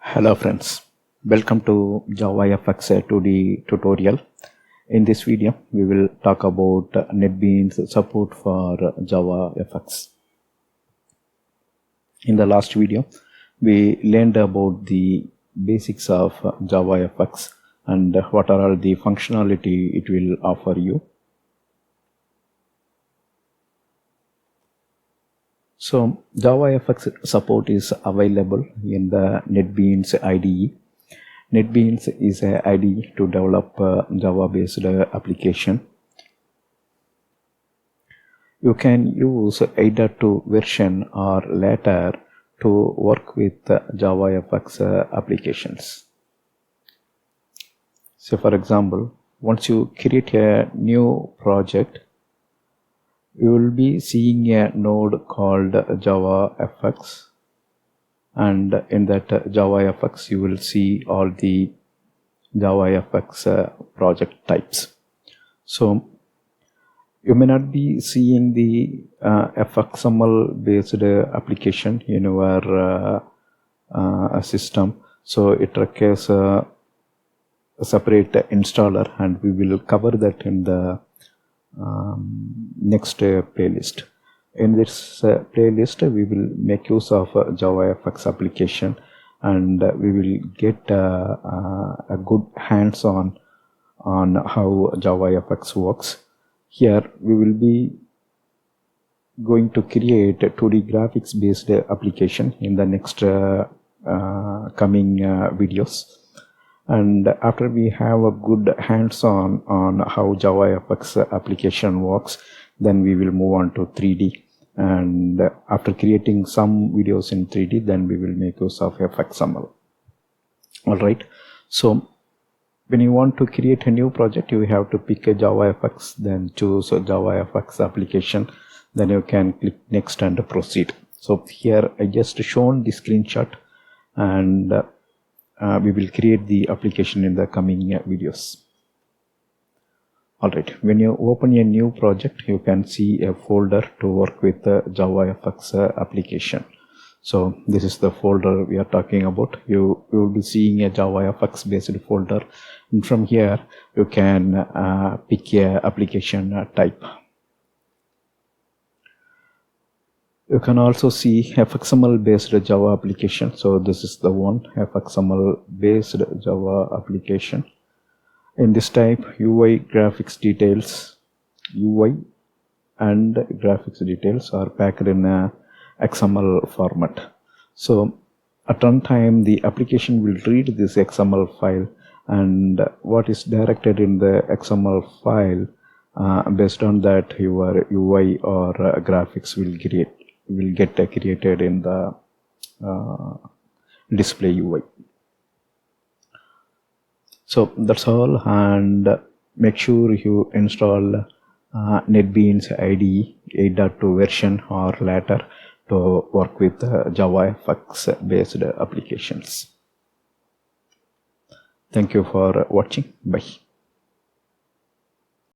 Hello friends, welcome to JavaFX 2D tutorial. In this video, we will talk about Netbeans support for JavaFX. In the last video, we learned about the basics of JavaFX and what are all the functionality it will offer you. So JavaFX support is available in the Netbeans IDE. Netbeans is an IDE to develop Java-based application. You can use either to version or later to work with JavaFX applications. So for example, once you create a new project, you will be seeing a node called JavaFX, and in that JavaFX you will see all the JavaFX project types. So you may not be seeing the FXML based application in your system, so it requires a separate installer, and we will cover that in the next playlist. In this playlist, we will make use of JavaFX application, and we will get a good hands-on on how JavaFX works. Here we will be going to create a 2D graphics based application in the next coming videos. And after we have a good hands-on on how JavaFX application works, then we will move on to 3D. And after creating some videos in 3D, then we will make use of FXML. Alright, so when you want to create a new project, you have to pick a JavaFX, then choose a JavaFX application, then you can click next and proceed. So here I just shown the screenshot, and we will create the application in the coming videos. Alright, when you open a new project, you can see a folder to work with the JavaFX application. So this is the folder we are talking about. You will be seeing a JavaFX based folder, and from here you can pick a application type. You can also see FXML based Java application. So this is the one, FXML based Java application. In this type, UI graphics details, UI and graphics details are packed in a XML format. So at runtime, the application will read this XML file, and what is directed in the XML file, based on that your UI or graphics will get created in the display UI. So that's all, and make sure you install Netbeans IDE 8.2 version or later to work with JavaFX based applications. Thank you for watching. Bye.